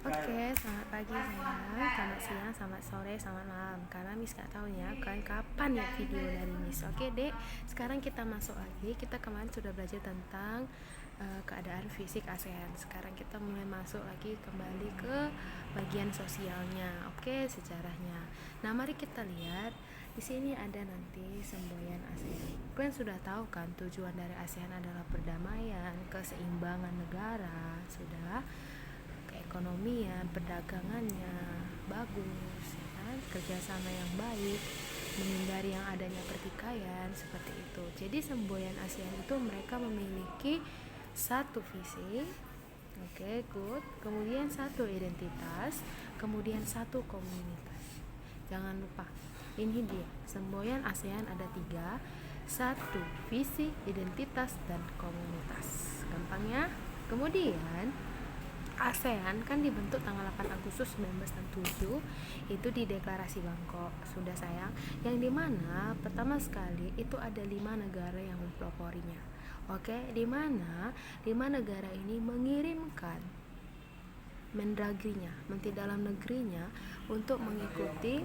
Oke, selamat pagi sayang, selamat siang, selamat sore, selamat malam. Karena Miss nggak tahu ya kan kapan ya video dari Miss. Oke dek, sekarang kita masuk lagi. Kita kemarin sudah belajar tentang keadaan fisik ASEAN. Sekarang kita mulai masuk lagi kembali ke bagian sosialnya. Oke, sejarahnya. Nah, mari kita lihat. Di sini ada nanti semboyan ASEAN. Kalian sudah tahu kan tujuan dari ASEAN adalah perdamaian, keseimbangan negara, sudah keekonomian, perdagangannya bagus, ya kan? Kerjasama yang baik, menghindari yang adanya pertikaian seperti itu. Jadi semboyan ASEAN itu mereka memiliki satu visi, oke, good. Kemudian satu identitas, kemudian satu komunitas. Jangan lupa, ini dia semboyan ASEAN ada 3, satu visi, identitas, dan komunitas. Gampangnya. Kemudian ASEAN kan dibentuk tanggal 8 Agustus 1967 itu di Deklarasi Bangkok, sudah sayang, yang dimana pertama sekali itu ada 5 negara yang mempeloporinya. Oke, dimana 5 negara ini mengirimkan mendagrinya, menteri dalam negerinya untuk mengikuti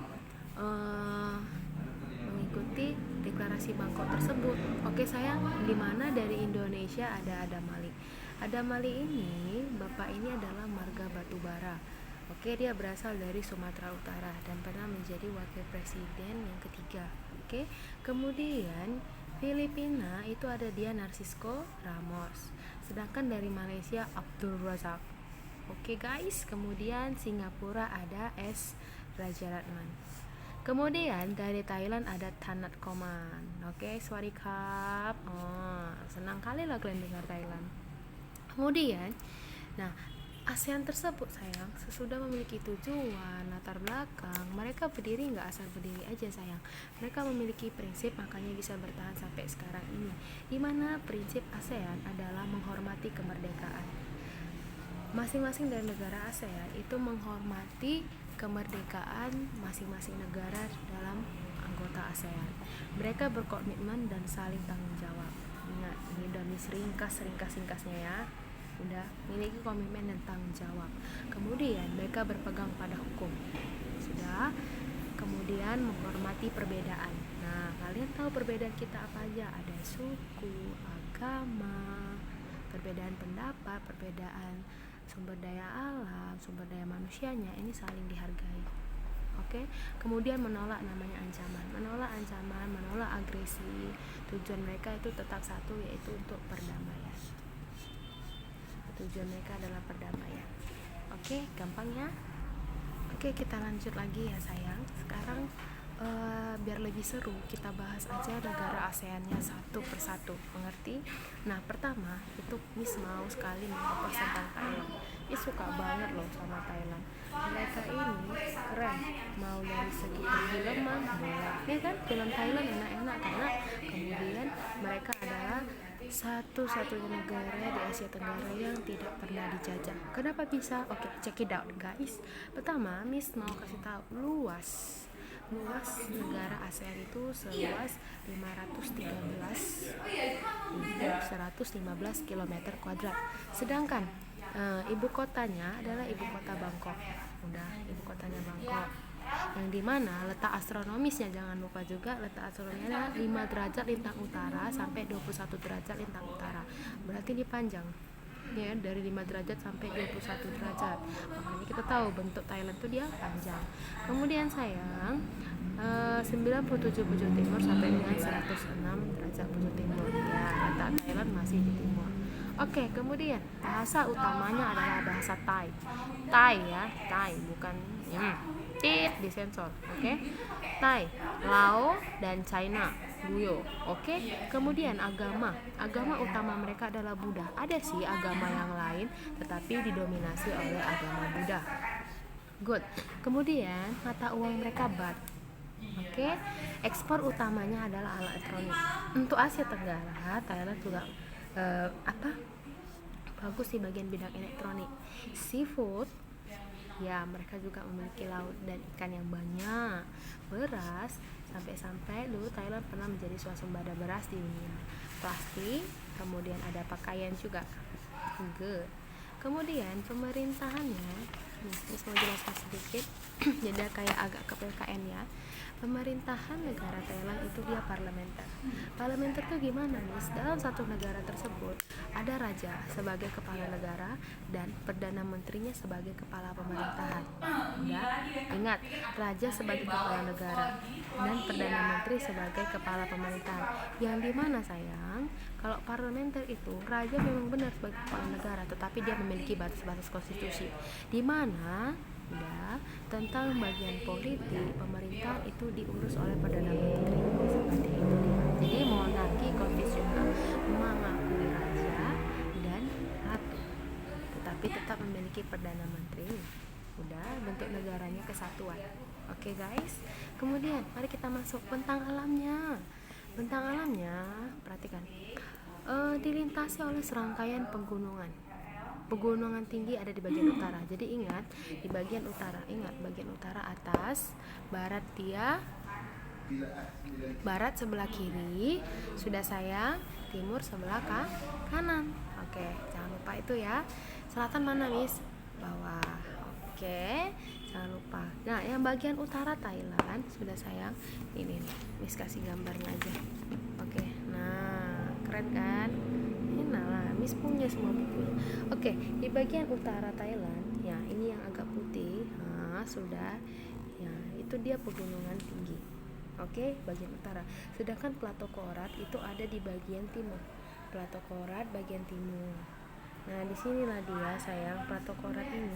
deklarasi Bangkok tersebut. Oke sayang, dimana dari Indonesia ada Adam Malik. Adam Malik ini, bapak ini adalah marga batubara. Oke, dia berasal dari Sumatera Utara dan pernah menjadi wakil presiden yang ketiga. Oke, kemudian Filipina itu ada dia Narcisco Ramos. Sedangkan dari Malaysia Abdul Razak. Oke guys, kemudian Singapura ada S. Rajaratnam. Kemudian dari Thailand ada Thanat Koman. Oke, Swadikap. Oh, senang kali lah kalian dengar Thailand. Kemudian, nah ASEAN tersebut sayang sesudah memiliki tujuan, latar belakang, mereka berdiri nggak asal berdiri aja sayang. Mereka memiliki prinsip, makanya bisa bertahan sampai sekarang ini. Dimana prinsip ASEAN adalah menghormati kemerdekaan. Masing-masing dari negara ASEAN itu menghormati kemerdekaan masing-masing negara dalam anggota ASEAN. Mereka berkomitmen dan saling tanggung jawab. Ingat, ini udah ringkas-ringkasnya ya. Udah memiliki komitmen dan tanggung jawab. Kemudian mereka berpegang pada hukum. Sudah. Kemudian menghormati perbedaan. Nah, kalian tahu perbedaan kita apa aja? Ada suku, agama, perbedaan pendapat, perbedaan sumber daya alam, sumber daya manusianya, ini saling dihargai. Oke, kemudian menolak namanya ancaman, menolak agresi. Tujuan mereka itu tetap satu, yaitu untuk perdamaian. Tujuan mereka adalah perdamaian. Oke, gampangnya. Oke, kita lanjut lagi ya sayang. Sekarang biar lebih seru, kita bahas aja negara ASEAN-nya satu persatu, mengerti? Nah, pertama itu Miss mau sekali membahas tentang Thailand. Miss suka banget loh sama Thailand. Mereka ini keren, mau dari segi perfilman, ya kan? Film Thailand enak-enak karena kemudian mereka adalah satu-satunya negara di Asia Tenggara yang tidak pernah dijajah. Kenapa bisa? Oke, check it out guys. Pertama, Miss mau kasih tahu luas negara ASEAN itu seluas 513.115 km kuadrat. Sedangkan ibu kotanya adalah ibu kota Bangkok. Udah, ibu kotanya Bangkok. Yang dimana letak astronomisnya jangan lupa juga, letak astronomisnya 5 derajat lintang utara sampai 21 derajat lintang utara. Berarti ini panjang. Ya, dari 5 derajat sampai 21 derajat. Makanya kita tahu bentuk Thailand itu dia panjang. Kemudian sayang, 97 bujur timur sampai dengan 106 derajat bujur timur. Ya, letak Thailand masih di timur. Oke, kemudian bahasa utamanya adalah bahasa Thai. Thai ya, Thai bukan disensor. Oke. Thai, Lao dan China. Buyo. Oke. Kemudian agama utama mereka adalah Buddha. Ada sih agama yang lain, tetapi didominasi oleh agama Buddha. Good. Kemudian mata uang mereka baht. Oke. Ekspor utamanya adalah alat elektronik. Untuk Asia Tenggara, Thailand juga bagus di bagian bidang elektronik. Seafood, ya mereka juga memiliki laut dan ikan yang banyak. Beras, sampai dulu Thailand pernah menjadi swasembada beras di dunia. Plastik, kemudian ada pakaian juga. Good. Kemudian pemerintahannya Ini mau jelaskan sedikit. Jadi kayak agak ke PKN ya. Pemerintahan negara Thailand itu dia parlementer. Parlementer itu gimana nih? Dalam satu negara tersebut ada raja sebagai kepala negara dan perdana menterinya sebagai kepala pemerintahan. Ya, ingat, raja sebagai kepala negara dan perdana menteri sebagai kepala pemerintahan. Yang dimana sayang, kalau parlementer itu raja memang benar sebagai kepala negara, tetapi dia memiliki batas-batas konstitusi. Di mana ya, tentang bagian politik pemerintahan itu diurus oleh perdana menteri seperti itu. Jadi monarki konstitusional mengakui raja dan ratu, tetapi tetap memiliki perdana menteri. Udah, bentuk negaranya kesatuan. Oke guys, kemudian mari kita masuk bentang alamnya. Bentang alamnya, perhatikan, dilintasi oleh serangkaian pegunungan. Pegunungan tinggi ada di bagian utara. Jadi ingat, di bagian utara, bagian utara atas, barat dia, barat sebelah kiri, sudah sayang, timur sebelah kanan. Oke, jangan lupa itu ya. Selatan mana, Miss? Bawah. Oke, jangan lupa. Nah, yang bagian utara Thailand, sudah sayang, ini nih, Miss kasih gambarnya aja. Oke, nah, keren kan? Nah, Miss punya semua bukunya. Oke, di bagian utara Thailand, ya ini yang agak putih, sudah, ya itu dia pegunungan tinggi. Oke, bagian utara. Sedangkan Plato Korat itu ada di bagian timur. Plato Korat bagian timur. Nah, disinilah dia sayang, Plato Korat ini,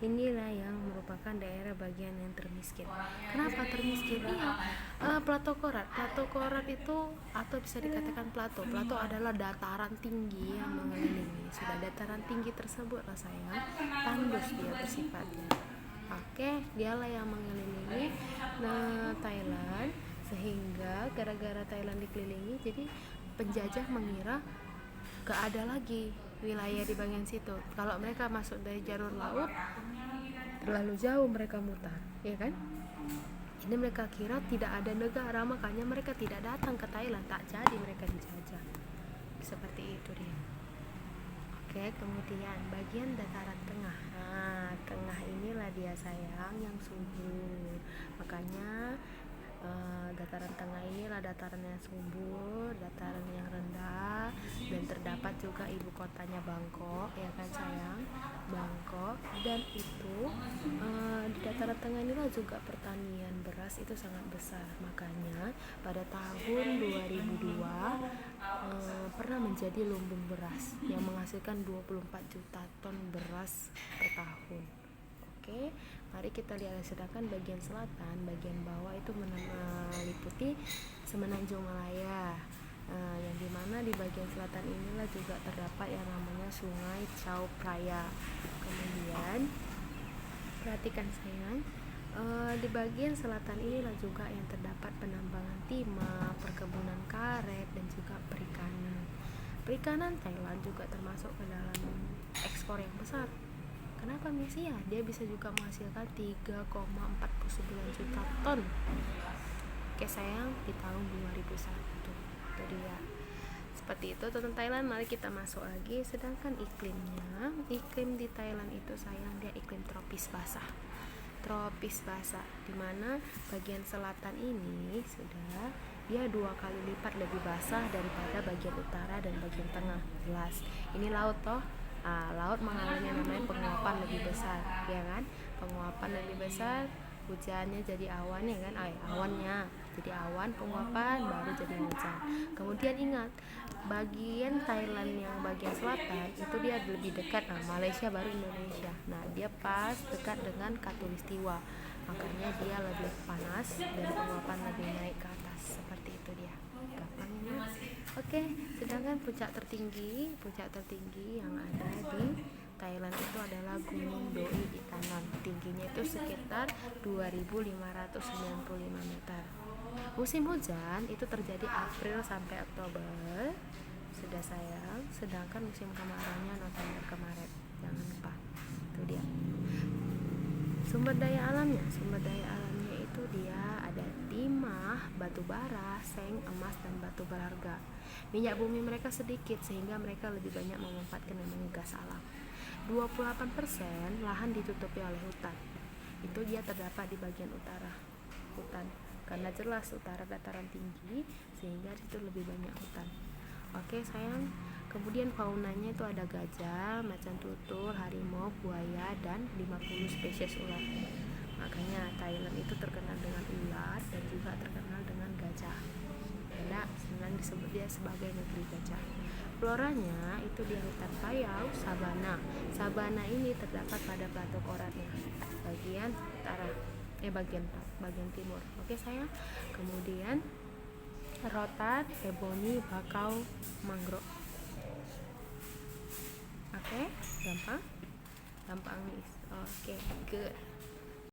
inilah yang merupakan daerah bagian yang termiskin. Kenapa termiskin? Iya, Plato Korat itu, atau bisa dikatakan Plato adalah dataran tinggi yang mengelilingi. Sudah dataran tinggi tersebut lah sayang, tandus dia bersifatnya. Oke, dialah yang mengelilingi Thailand, sehingga gara-gara Thailand dikelilingi, jadi penjajah mengira gak ada lagi wilayah di bagian situ. Kalau mereka masuk dari jalur laut terlalu jauh, mereka mutar, ya kan? Ini mereka kira tidak ada negara, makanya mereka tidak datang ke Thailand, tak jadi mereka dijajah. Seperti itu dia. Oke, kemudian bagian dataran tengah. Nah, tengah inilah dia sayang yang subur. Makanya dataran tengah inilah dataran yang subur, dataran yang rendah, dan terdapat juga ibu kotanya Bangkok, ya kan sayang, Bangkok. Dan itu di dataran tengah inilah juga pertanian beras itu sangat besar. Makanya pada tahun 2002 pernah menjadi lumbung beras yang menghasilkan 24 juta ton beras per tahun. Oke, mari kita lihat. Sedangkan bagian selatan, bagian bawah itu meliputi Semenanjung Malaya, yang dimana di bagian selatan inilah juga terdapat yang namanya Sungai Chao Phraya. Kemudian perhatikan sayang, di bagian selatan inilah juga yang terdapat penambangan timah, perkebunan karet, dan juga perikanan. Perikanan Thailand juga termasuk ke dalam ekspor yang besar. Kenapa Miss? Ya, dia bisa juga menghasilkan 3,49 juta ton. Oke sayang, di tahun 2001 itu dia. Seperti itu tentang Thailand. Mari kita masuk lagi. Sedangkan iklimnya, iklim di Thailand itu sayang, dia iklim tropis basah. Tropis basah, dimana bagian selatan ini sudah dia 2 kali lipat lebih basah daripada bagian utara dan bagian tengah. Jelas, ini laut toh. Laut mengalami yang namanya penguapan lebih besar, ya kan? Penguapan lebih besar, hujannya jadi awan, ya kan? Awannya jadi awan, penguapan baru jadi hujan. Kemudian ingat, bagian Thailand yang bagian selatan itu dia lebih dekat, Malaysia baru Indonesia. Nah, dia pas dekat dengan Khatulistiwa, makanya dia lebih panas dan penguapan lebih naik ke atas. Seperti itu dia. Gampangnya. Oke, sedangkan puncak tertinggi yang ada di Thailand itu adalah Gunung Doi Itanon. Tingginya itu sekitar 2.595 meter. Musim hujan itu terjadi April sampai Oktober, sudah sayang. Sedangkan musim kemaraunya November ke Maret. Jangan lupa. Itu dia. Sumber daya alamnya itu dia ada timah, batu bara, seng, emas, dan batu berharga. Minyak bumi mereka sedikit sehingga mereka lebih banyak memanfaatkan dan menggas alam. 28% lahan ditutupi oleh hutan. Itu dia terdapat di bagian utara hutan. Karena jelas utara dataran tinggi sehingga itu lebih banyak hutan. Oke sayang. Kemudian faunanya itu ada gajah, macan tutul, harimau, buaya, dan 50 spesies ular. Makanya Thailand itu terkenal dengan ular dan juga terkenal dengan gajah. Karena senang disebut dia sebagai negeri gajah. Floranya itu di hutan payau, sabana. Sabana ini terdapat pada plato Koratnya, bagian utara, bagian timur. Oke sayang. Kemudian rotan, ebony, bakau, mangrove. Oke, gampang nih. Oke, good.